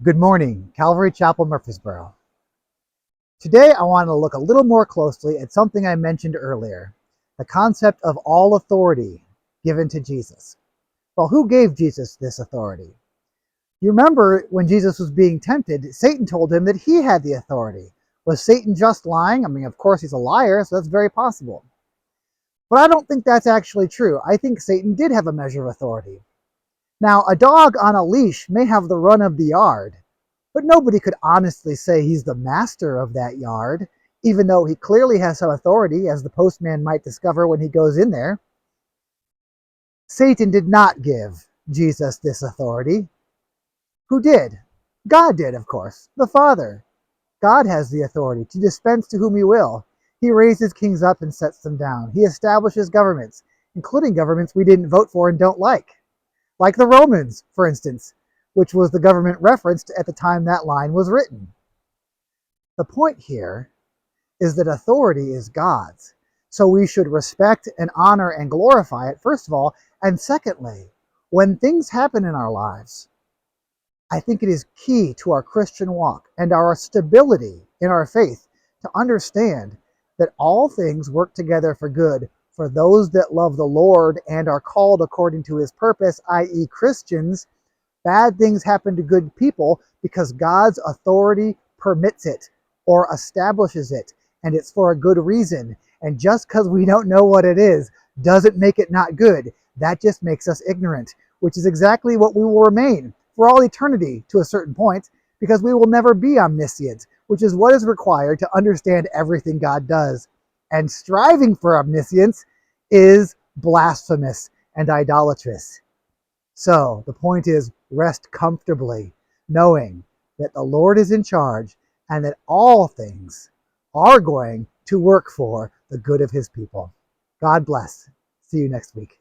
Good morning, Calvary Chapel, Murfreesboro. Today I want to look a little more closely at something I mentioned earlier, the concept of all authority given to Jesus. Well, who gave Jesus this authority? You remember when Jesus was being tempted, Satan told him that he had the authority. Was Satan just lying? I mean, of course he's a liar, so that's very possible. But I don't think that's actually true. I think Satan did have a measure of authority. Now, a dog on a leash may have the run of the yard, but nobody could honestly say he's the master of that yard, even though he clearly has some authority, as the postman might discover when he goes in there. Satan did not give Jesus this authority. Who did? God did, of course, the Father. God has the authority to dispense to whom he will. He raises kings up and sets them down. He establishes governments, including governments we didn't vote for and don't like the Romans, for instance, which was the government referenced at the time that line was written. The point here is that authority is God's, so we should respect and honor and glorify it, first of all, and secondly, when things happen in our lives, I think it is key to our Christian walk and our stability in our faith to understand that all things work together for good for those that love the Lord and are called according to his purpose, i.e. Christians. Bad things happen to good people because God's authority permits it or establishes it, and it's for a good reason. And just because we don't know what it is doesn't make it not good. That just makes us ignorant, which is exactly what we will remain for all eternity to a certain point, because we will never be omniscient, which is what is required to understand everything God does. And striving for omniscience is blasphemous and idolatrous. So the point is, rest comfortably, knowing that the Lord is in charge and that all things are going to work for the good of his people. God bless. See you next week.